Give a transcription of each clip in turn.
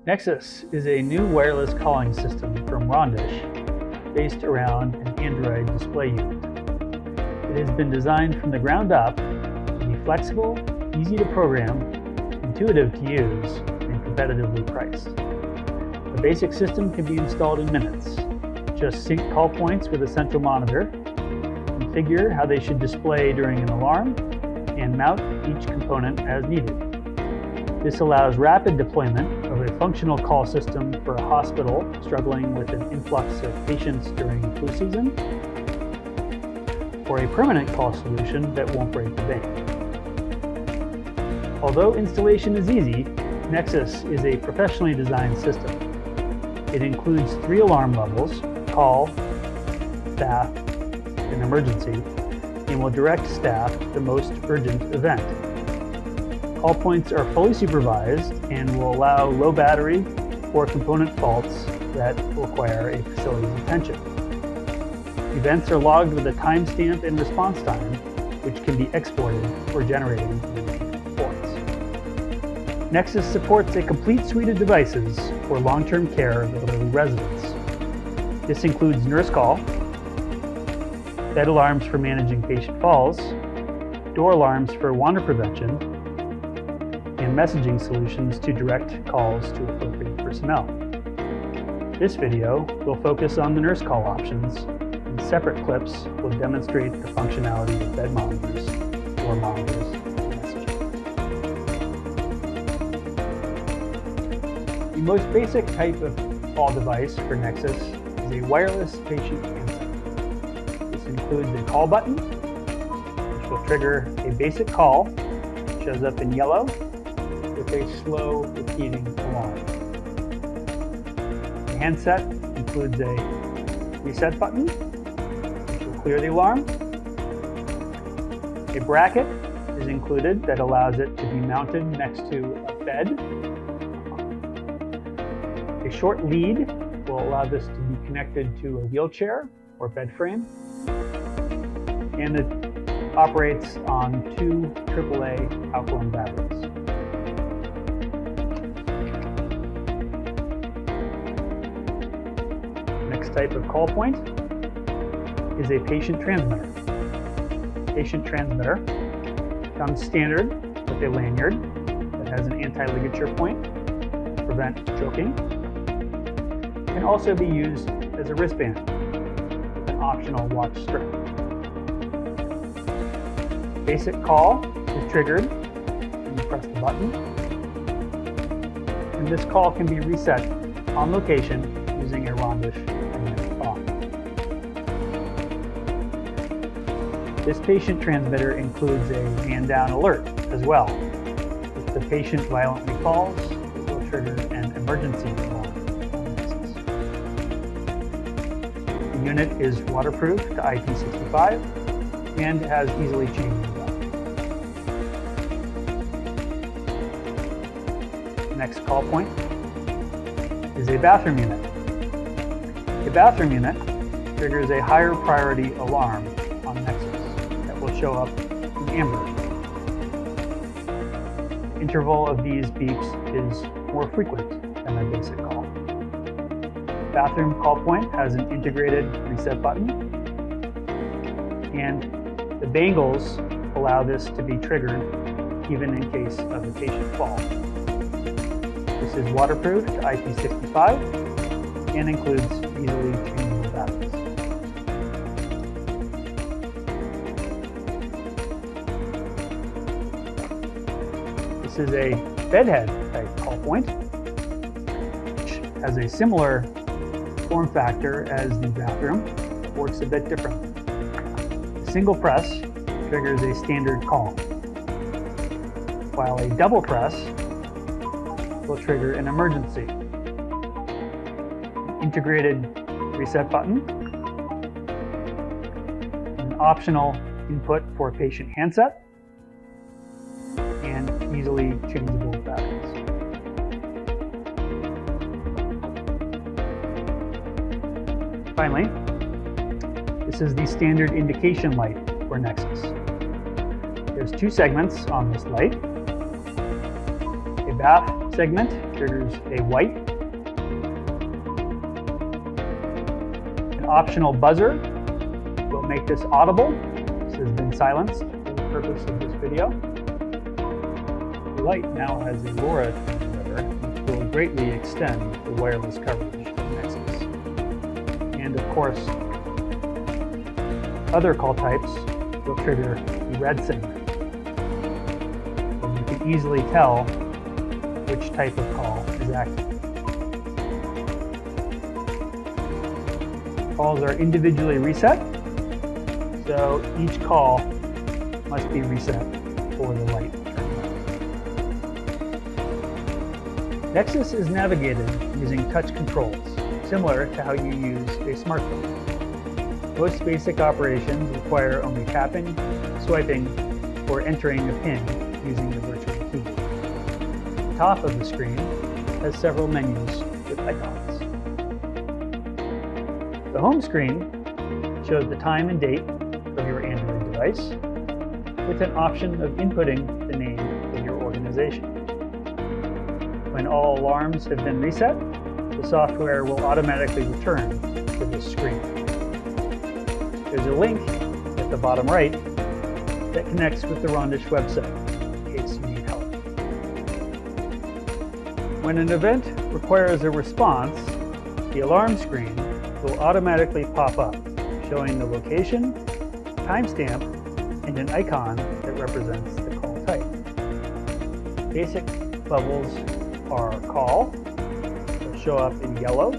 Nexus is a new wireless calling system from Rondish based around an Android display unit. It has been designed from the ground up to be flexible, easy to program, intuitive to use, and competitively priced. The basic system can be installed in minutes. Just sync call points with a central monitor, configure how they should display during an alarm, and mount each component as needed. This allows rapid deployment of a functional call system for a hospital struggling with an influx of patients during flu season, or a permanent call solution that won't break the bank. Although installation is easy, Nexus is a professionally designed system. It includes 3 alarm levels: call, staff, and emergency, and will direct staff to the most urgent event. Call points are fully supervised and will allow low battery or component faults that require a facility's attention. Events are logged with a timestamp and response time, which can be exported for generating reports. Nexus supports a complete suite of devices for long-term care of elderly residents. This includes nurse call, bed alarms for managing patient falls, door alarms for wander prevention, and messaging solutions to direct calls to appropriate personnel. This video will focus on the nurse call options, and separate clips will demonstrate the functionality of bed monitors, door monitors, and messaging. The most basic type of call device for Nexus is a wireless patient handset. This includes a call button, which will trigger a basic call, which shows up in yellow, with a slow repeating alarm. The handset includes a reset button, which will clear the alarm. A bracket is included that allows it to be mounted next to a bed. A short lead will allow this to be connected to a wheelchair or bed frame. And it operates on 2 AAA alkaline batteries. Next type of call point is a patient transmitter. Patient transmitter comes standard with a lanyard that has an anti-ligature point to prevent choking. It can also be used as a wristband with an optional watch strip. Basic call is triggered when you press the button, and this call can be reset on location using a Rondish magnetic phone. This patient transmitter includes a man-down alert as well. If the patient violently falls, it will trigger an emergency alarm. The unit is waterproof to IP65 and has easily changing values. Next call point is a bathroom unit. A bathroom unit triggers a higher priority alarm on Nexus that will show up in amber. The interval of these beeps is more frequent than a basic call. Bathroom call point has an integrated reset button, and the bangles allow this to be triggered even in case of a patient fall. This is waterproof to IP65 and includes easily changeable batteries. This is a bedhead type call point, which has a similar form factor as the bathroom, but works a bit differently. A single press triggers a standard call, while a double press will trigger an emergency. An integrated reset button, an optional input for patient handset, and easily changeable batteries. Finally, this is the standard indication light for Nexus. There's 2 segments on this light. A bath segment triggers a white. An optional buzzer will make this audible. This has been silenced for the purpose of this video. The light now has a LoRa transmitter, which will greatly extend the wireless coverage of Nexus. And of course, other call types will trigger the red signal. And you can easily tell which type of call is active. Calls are individually reset, so each call must be reset for the light to turn on. Nexus is navigated using touch controls, similar to how you use a smartphone. Most basic operations require only tapping, swiping, or entering a PIN using the virtual keyboard. The top of the screen has several menus with icons. The home screen shows the time and date of your Android device, with an option of inputting the name of your organization. When all alarms have been reset, the software will automatically return to this screen. There's a link at the bottom right that connects with the Rondish website in case you need help. When an event requires a response, the alarm screen will automatically pop up, showing the location, timestamp, and an icon that represents the call type. Basic levels are call, will show up in yellow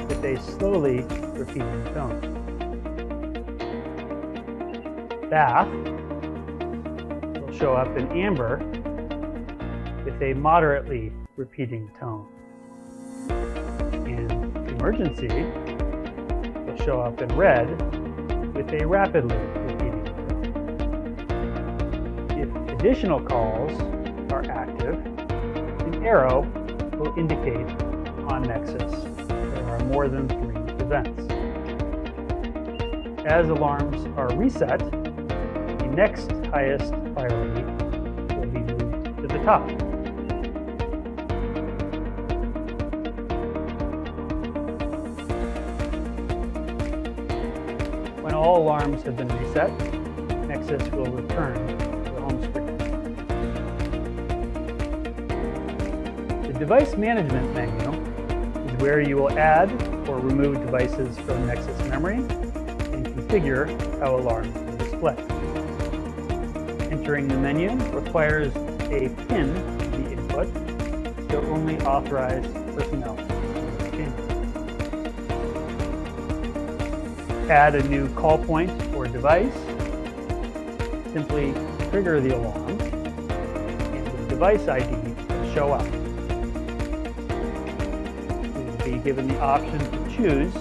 with a slowly repeating tone. Bath will show up in amber with a moderately repeating tone. And emergency will show up in red with a rapidly repeating tone. If additional calls are active, an arrow will indicate on Nexus there are more than 3 events. As alarms are reset, the next highest priority will be moved to the top. When all alarms have been reset, Nexus will return to the home screen. The device management menu is where you will add or remove devices from Nexus memory and configure how alarms will display. Entering the menu requires a PIN to be input, so only authorized personnel can change. Add a new call point or device. Simply trigger the alarm, and the device ID will show up. You will be given the option to choose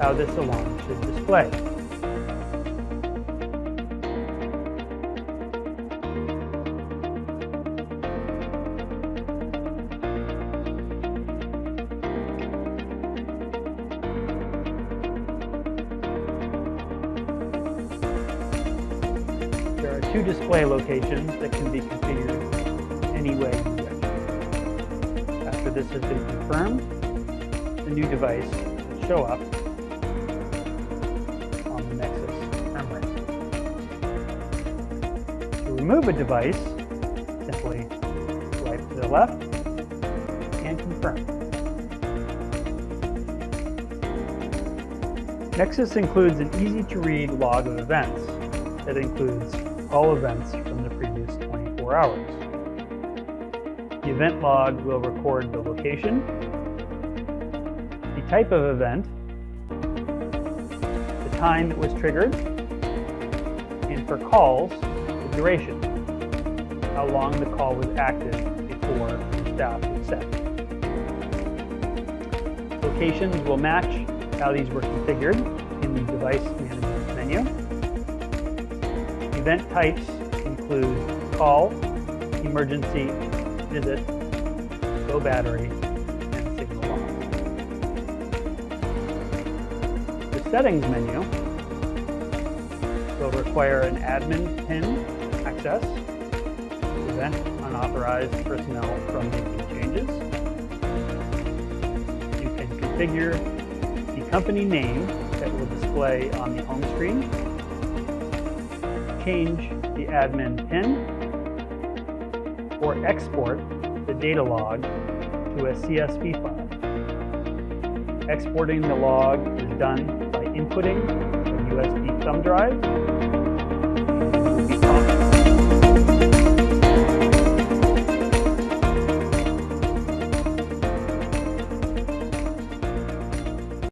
how this alarm should display. There are 2 display locations that can be configured any way you wish. After this has been confirmed, the new device will show up on the Nexus memory. To remove a device, simply swipe to the left and confirm. Nexus includes an easy-to-read log of events that includes all events from the previous 24 hours. The event log will record the location, the type of event, the time it was triggered, and for calls, the duration, how long the call was active before the staff was set. Locations will match how these were configured in the device management menu. Event types include call, emergency, visit, low battery, and signal loss. The settings menu will require an admin PIN access. The prevent unauthorized personnel from making changes. You can configure the company name that will display on the home screen, change the admin PIN, or export the data log to a CSV file. Exporting the log is done by inputting a USB thumb drive